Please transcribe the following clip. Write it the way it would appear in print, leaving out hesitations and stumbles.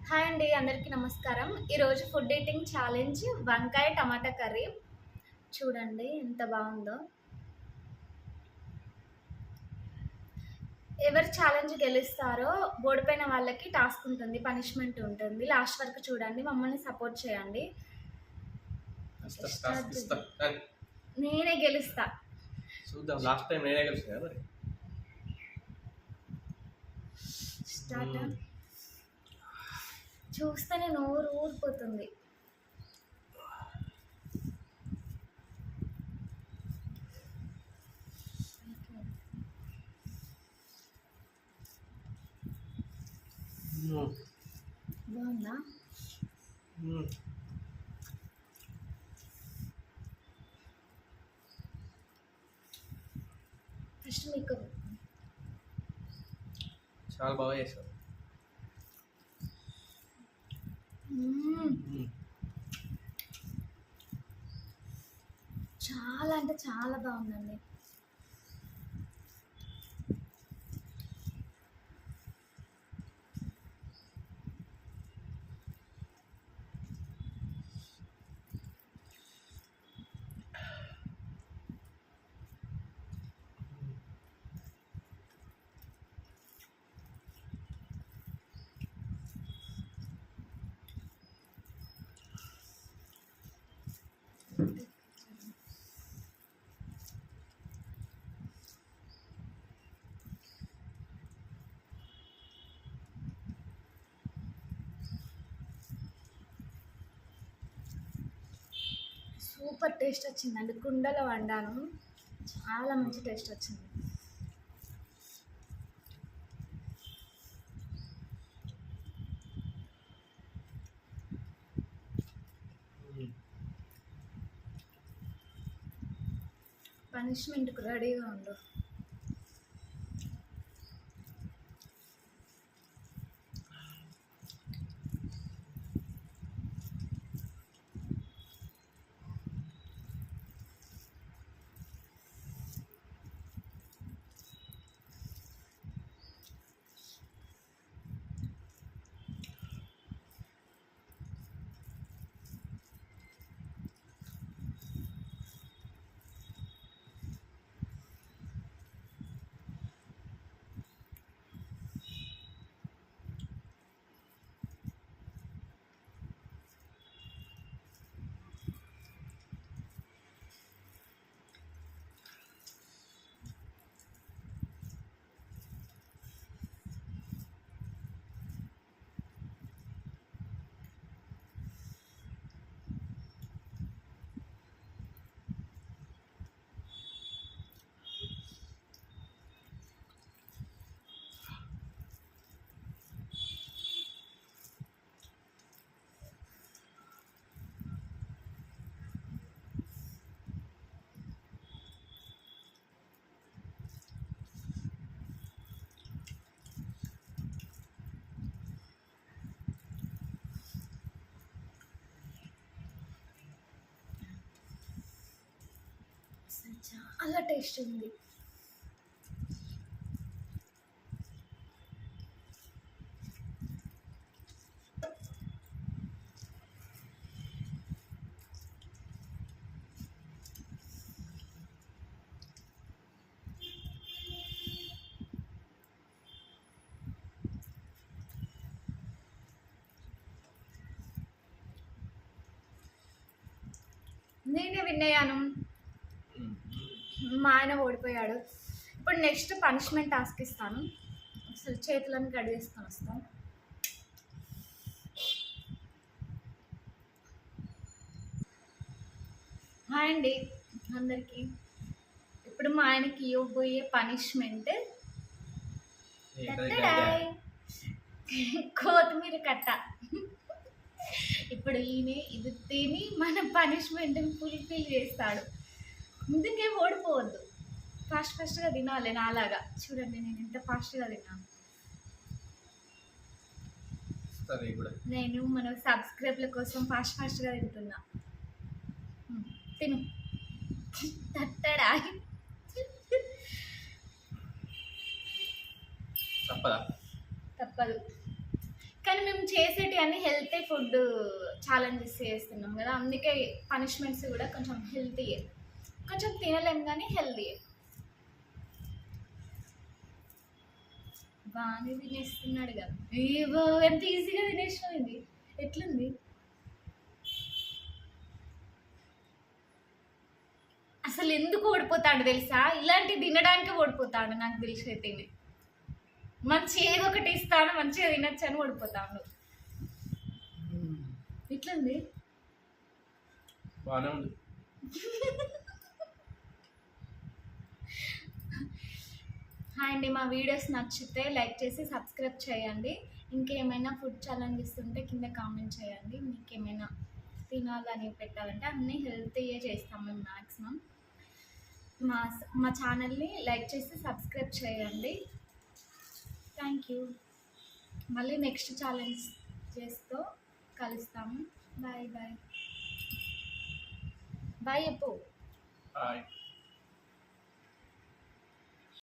Hi అండి, అందరికీ నమస్కారం. ఈరోజు ఫుడ్ ఈటింగ్ ఛాలెంజ్ వంకాయ టమాటా కర్రీ. చూడండి ఎంత బాగుందో. ఎవరు ఛాలెంజ్ గెలుస్తారో ఓడిపోయిన వాళ్ళకి టాస్క్ ఉంటుంది, పనిష్మెంట్ ఉంటుంది. లాస్ట్ వరకు చూడండి, మమ్మల్ని సపోర్ట్ చేయండి. నేనే గెలుస్తా. చూద్దాం, లాస్ట్ టైం నేనే గెలిచిన మరి. స్టార్ట్. చూస్తేనే నోరు ఊరిపోతుంది. బాగుందా? ఫస్ట్ మీకు చాలా బాగా చేశారు. చాలా అంటే చాలా బాగుందండి. సూపర్ టేస్ట్ వచ్చిందండి. కుండలో వండాను, చాలా మంచి టేస్ట్ వచ్చింది. పనిష్మెంట్కి రెడీగా ఉండు. చాలా టేస్ట్ ఉంది. నేనే విన్నయ్యాను, మా ఆయన ఓడిపోయాడు. ఇప్పుడు నెక్స్ట్ పనిష్మెంట్ టాస్క్ ఇస్తాను. అసలు చేతులను కడిగేసుకొని వస్తాం. హాయ్ అండి అందరికీ. ఇప్పుడు మా ఆయనకి ఇవ్వబోయే పనిష్మెంట్ కొత్తిమీర కట్ట. ఇప్పుడు ఈయన ఇది తిని మన పనిష్మెంట్ని ఫుల్ఫిల్ చేస్తాడు. అందుకే ఓడిపోవద్దు, ఫాస్ట్గా తినాలి. నాలాగా చూడండి, నేను ఎంత ఫాస్ట్గా తిన్నాను. నేను మన సబ్స్క్రైబ్ల కోసం ఫాస్ట్గా తింటున్నా. తిను, తట్టడా. తప్పదు. కానీ మేము చేసేటి అన్ని హెల్తీ ఫుడ్ ఛాలెంజెస్ చేస్తున్నాం కదా, అందుకే పనిష్మెంట్స్ కూడా కొంచెం హెల్తీయే, కొంచెం తినలేము కానీ హెల్తీయే. బాగానే తినేస్తున్నాడు కదా, ఏవో ఎంత ఈజీగా తినేసినావు. ఇది ఎట్లుంది? అసలు ఎందుకు ఓడిపోతాడు తెలుసా? ఇలాంటి తినడానికి ఓడిపోతాడు నాకు తెలిసి. అయితే మంచి ఏదో ఒకటి ఇస్తాను, మంచిగా తినచ్చు అని ఓడిపోతాడు. ఇట్లుంది. బాగానే ఉంది. హాయ్ అండి, మా వీడియోస్ నచ్చితే లైక్ చేసి సబ్స్క్రైబ్ చేయండి. ఇంకేమైనా ఫుడ్ ఛాలెంజెస్ ఉంటే కింద కామెంట్ చేయండి. మీకు ఏమైనా తినాలని పెట్టాలంటే అన్నీ హెల్తీయే చేస్తాం మేము మ్యాక్సిమం. మా ఛానల్ని లైక్ చేసి సబ్స్క్రైబ్ చేయండి. Thank you. మళ్ళీ నెక్స్ట్ ఛాలెంజ్ చేస్తూ కలుస్తాము. బాయ్ బాయ్ బాయ్ చెప్పు. బాయ్.